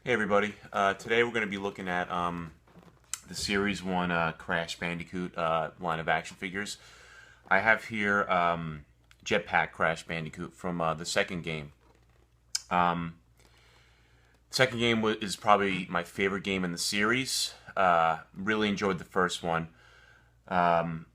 Hey everybody, today we're going to be looking at the Series 1 Crash Bandicoot line of action figures. I have here Jetpack Crash Bandicoot from the second game. Um, Second game is probably my favorite game in the series. Really enjoyed the first one. Um,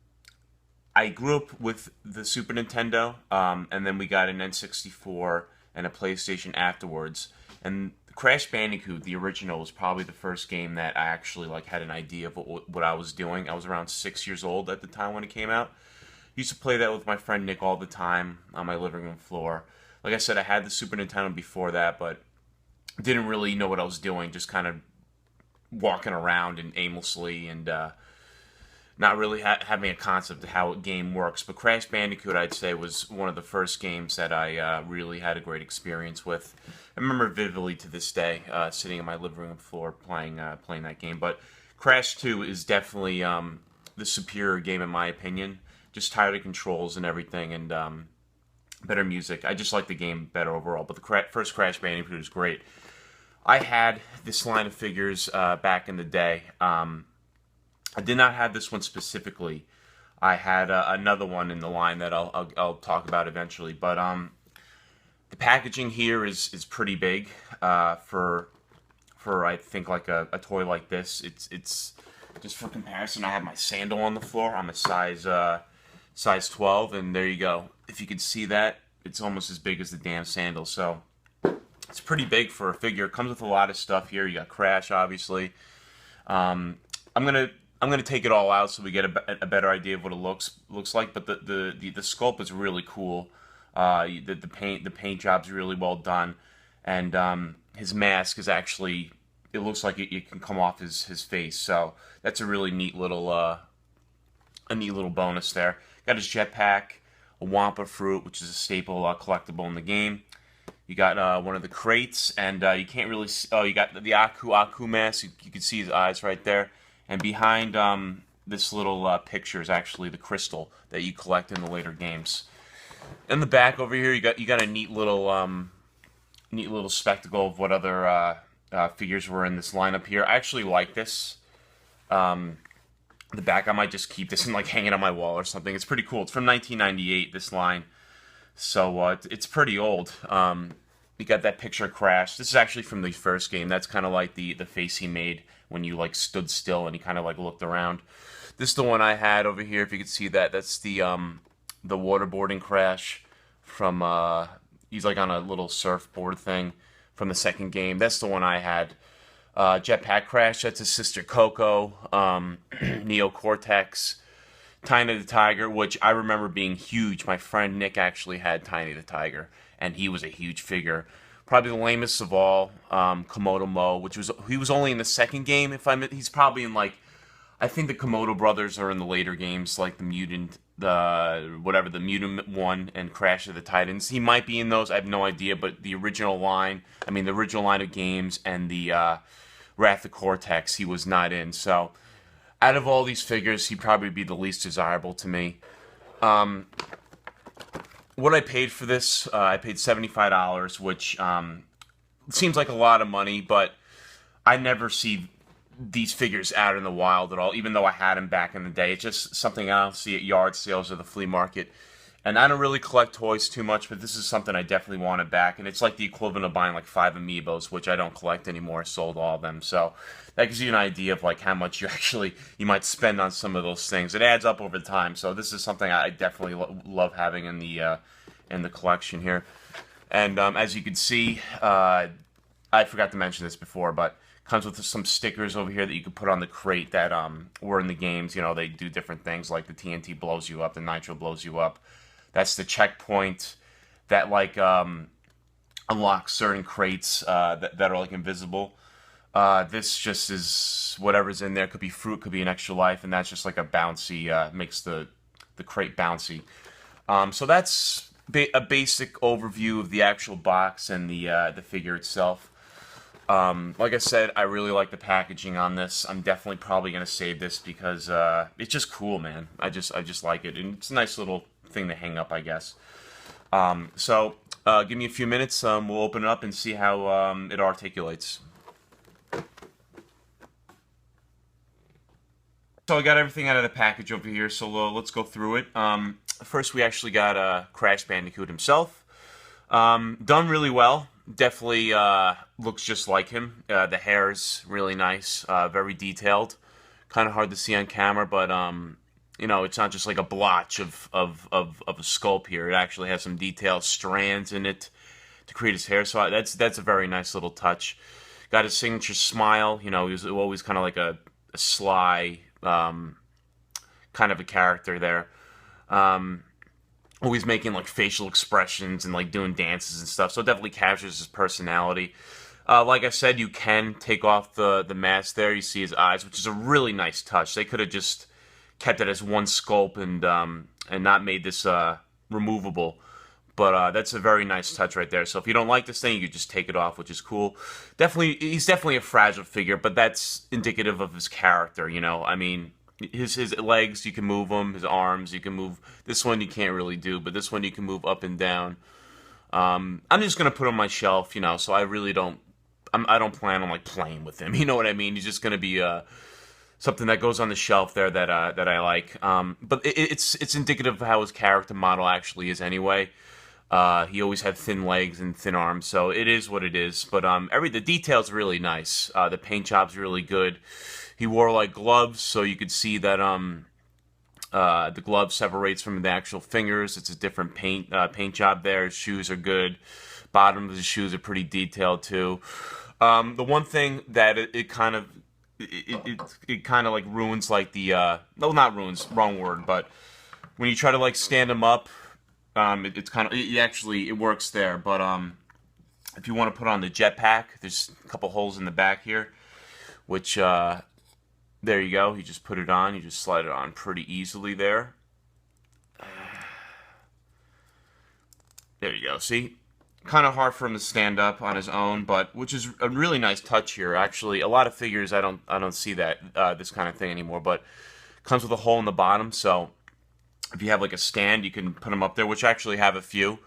I grew up with the Super Nintendo, and then we got an N64 and a PlayStation afterwards. And Crash Bandicoot, the original, was probably the first game that I actually had an idea of what I was doing. I was around 6 years old at the time when it came out. Used to play that with my friend Nick all the time on my living room floor. Like I said, I had the Super Nintendo before that, but didn't really know what I was doing. Just kind of walking around and aimlessly and not really having a concept of how a game works. But Crash Bandicoot, I'd say, was one of the first games that I really had a great experience with. I remember vividly to this day, sitting on my living room floor playing that game. But Crash 2 is definitely the superior game in my opinion. Just tighter controls and everything, and better music. I just like the game better overall. But the first Crash Bandicoot is great. I had this line of figures back in the day. I did not have this one specifically. I had another one in the line that I'll talk about eventually. But the packaging here is pretty big for I think like a toy like this. It's just for comparison. I have my sandal on the floor. I'm a size 12, and there you go. If you can see that, it's almost as big as the damn sandal. So it's pretty big for a figure. It comes with a lot of stuff here. You got Crash, obviously. I'm gonna take it all out so we get a better idea of what it looks like. But the sculpt is really cool. The paint job's really well done, and his mask is actually, it looks like it can come off his face. So that's a really neat little bonus there. Got his jetpack, a Wampa fruit, which is a staple collectible in the game. You got one of the crates, and you can't really see, oh, you got the Aku mask. You can see his eyes right there. And behind this little picture is actually the crystal that you collect in the later games. In the back over here, you got a neat little spectacle of what other figures were in this lineup here. I actually like this. The back, I might just keep this and hang it on my wall or something. It's pretty cool. It's from 1998. This line. So it's pretty old. You got that picture of Crash. This is actually from the first game. That's kind of like the face he made when you stood still and he kind of looked around. This is the one I had over here. If you could see that, that's the waterboarding Crash from he's on a little surfboard thing from the second game. That's the one I had. Jetpack Crash. That's his sister Coco. Neo Cortex. Tiny the Tiger, which I remember being huge. My friend Nick actually had Tiny the Tiger, and he was a huge figure. Probably the lamest of all, Komodo Mo, he was only in the second game. He's probably in I think the Komodo brothers are in the later games, like the Mutant, the Mutant one and Crash of the Titans. He might be in those. I have no idea, but the original line of games and the Wrath of Cortex, he was not in. So out of all these figures, he'd probably be the least desirable to me. What I paid for this, I paid $75, which seems like a lot of money, but I never see these figures out in the wild at all, even though I had them back in the day. It's just something I don't see at yard sales or the flea market. And I don't really collect toys too much, but this is something I definitely wanted back. And it's like the equivalent of buying 5 Amiibos, which I don't collect anymore. I sold all of them. So that gives you an idea of how much you might spend on some of those things. It adds up over time. So this is something I definitely love having in the collection here. And as you can see, I forgot to mention this before, but comes with some stickers over here that you can put on the crate that were in the games. They do different things, like the TNT blows you up, the Nitro blows you up. That's the checkpoint that unlocks certain crates that are invisible. This just is whatever's in there. Could be fruit, could be an extra life, and that's just a bouncy, makes the crate bouncy. So that's a basic overview of the actual box and the figure itself. Like I said, I really like the packaging on this. I'm definitely probably gonna save this because it's just cool, man. I just like it, and it's a nice little thing to hang up, I guess. So give me a few minutes. We'll open it up and see how it articulates. So I got everything out of the package over here, so let's go through it. First, we actually got Crash Bandicoot himself. Done really well. Definitely looks just like him. The hair's really nice, very detailed. Kind of hard to see on camera, but you know, it's not just like a blotch of a sculpt here. It actually has some detailed strands in it to create his hair. So that's a very nice little touch. Got his signature smile. You know, he was always kind of like a sly kind of a character there. Always making like facial expressions and like doing dances and stuff. So it definitely captures his personality. Like I said, you can take off the mask there. You see his eyes, which is a really nice touch. They could have just kept it as one sculpt and not made this removable. But that's a very nice touch right there. So if you don't like this thing, you could just take it off, which is cool. Definitely, he's definitely a fragile figure, but that's indicative of his character, you know? I mean, his legs, you can move them. His arms, you can move. This one you can't really do, but this one you can move up and down. I'm just going to put him on my shelf, you know, so I really don't... I don't plan on, like, playing with him, you know what I mean? He's just going to be... something that goes on the shelf there that I like. But it's indicative of how his character model actually is anyway. He always had thin legs and thin arms, so it is what it is. But the detail's really nice. The paint job's really good. He wore like gloves, so you could see that the glove separates from the actual fingers. It's a different paint job there. His shoes are good. Bottom of his shoes are pretty detailed too. The one thing that it kind of like ruins like the no, not ruins, wrong word, but when you try to like stand him up, it's kind of it works there. But if you want to put on the jetpack, there's a couple holes in the back here, which there you go. You just put it on. You just slide it on pretty easily there. There you go. See? Kind of hard for him to stand up on his own, but which is a really nice touch here. Actually, a lot of figures I don't see that this kind of thing anymore. But comes with a hole in the bottom, so if you have like a stand, you can put them up there. Which I actually have a few.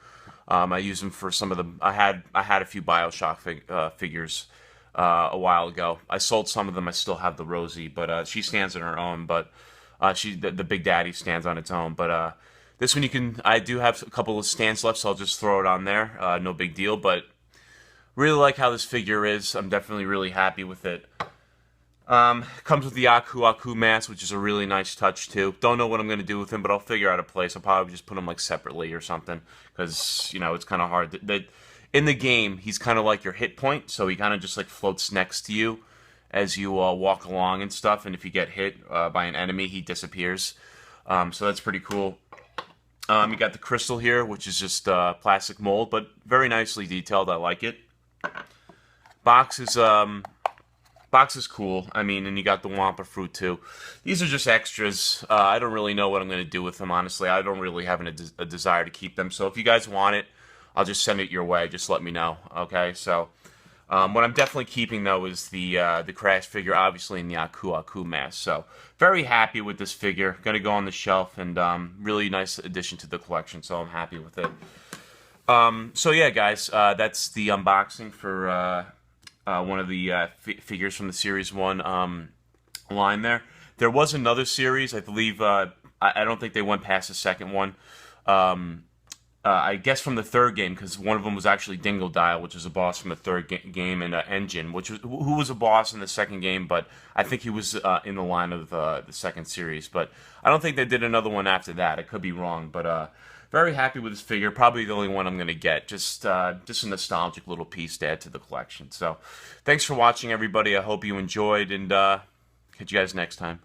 I use them for some of the. I had a few BioShock figures a while ago. I sold some of them. I still have the Rosie, but she stands on her own. But the Big Daddy stands on its own. But this one I do have a couple of stands left, so I'll just throw it on there. No big deal, but really like how this figure is. I'm definitely really happy with it. Comes with the Aku mask, which is a really nice touch too. Don't know what I'm going to do with him, but I'll figure out a place. I'll probably just put him like separately or something, because, you know, it's kind of hard. In the game, he's kind of like your hit point, so he kind of just like floats next to you as you walk along and stuff, and if you get hit by an enemy, he disappears. So that's pretty cool. You got the crystal here, which is just plastic mold, but very nicely detailed. I like it. Box is cool. I mean, and you got the Wampa fruit too. These are just extras. I don't really know what I'm going to do with them, honestly. I don't really have a desire to keep them. So if you guys want it, I'll just send it your way. Just let me know, okay? So what I'm definitely keeping, though, is the Crash figure, obviously, in the Aku mask. So very happy with this figure. Going to go on the shelf, and really nice addition to the collection, so I'm happy with it. So yeah, guys, that's the unboxing for one of the figures from the Series 1 line there. There was another series, I believe, I don't think they went past the second one. I guess from the third game, because one of them was actually Dingle Dial, which is a boss from the third game, and Engine, who was a boss in the second game, but I think he was in the line of the second series. But I don't think they did another one after that. I could be wrong, but very happy with this figure. Probably the only one I'm going to get. Just a nostalgic little piece to add to the collection. So thanks for watching, everybody. I hope you enjoyed, and catch you guys next time.